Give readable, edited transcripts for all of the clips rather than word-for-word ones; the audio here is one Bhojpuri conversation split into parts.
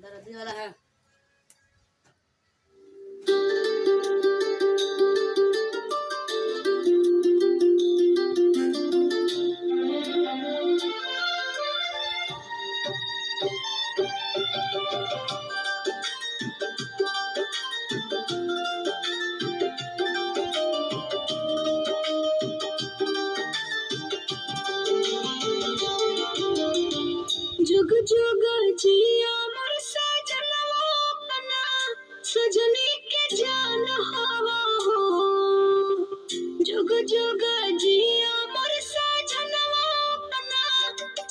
दर्दी वाला है। जुग जुग जिया मोर सजनवा अपना सजनी के जान हवा हो। जुग जुग जिया मोर सजनवा अपना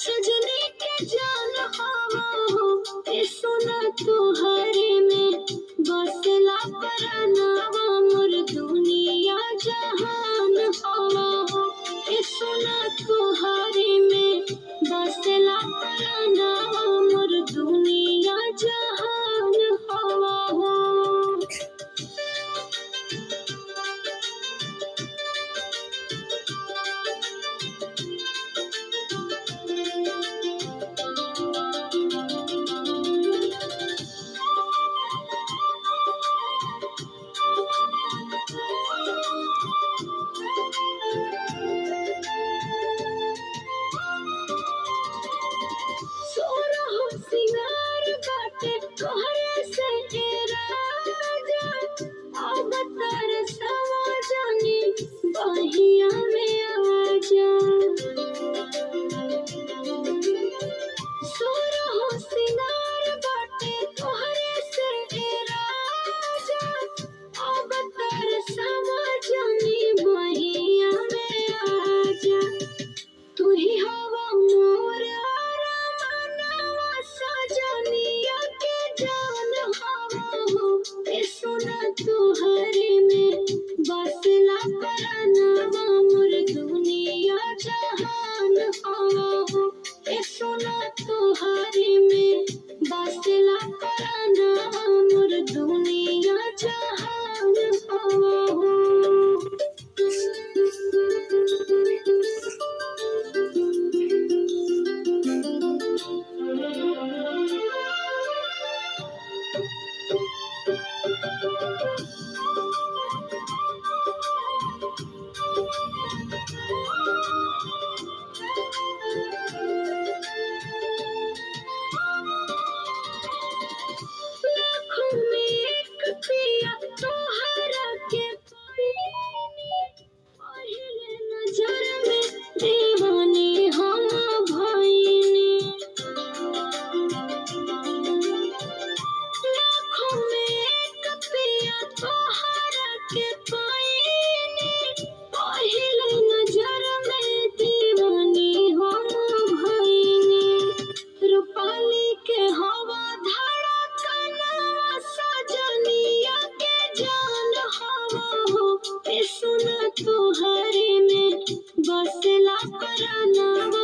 सजनी के जान हवा हो। ए सोना तुहरे में बसला परनावा मोर दुनिया जहान हवा हो। ए सोना तुहरे में बसला परनावा मोर दुनिया जहान हवा हो। सोरहो सिंगार बाटे तोहरे से ए राजा। अब तरसवा जानी बहिया में आजा। सोरहो सिंगार बाटे तोहरे से ए राजा। अब तरसवा जानी बहिया में आजा। तू ही हवा मोर अरमानवा सजनिया के जान हवा हो। ए सोना तुहरे में बसला परनावा मोर दुनिया जहान हवा हो। ए सोना तुहरे में बसला परनावा मोर दुनिया जहान हवा हो। लाखों में एक पिया तोहरा के पाइनी। पहिले नजर में दीवानी हम भइनी। लाखों में एक पिया तोहरा के पाइनी। पहिले नजर में दीवानी हम भइनी। रूपाली के हवा धड़कनवा सजनिया के जान हवा हो। ए सोना तुहरे में बसला परनावा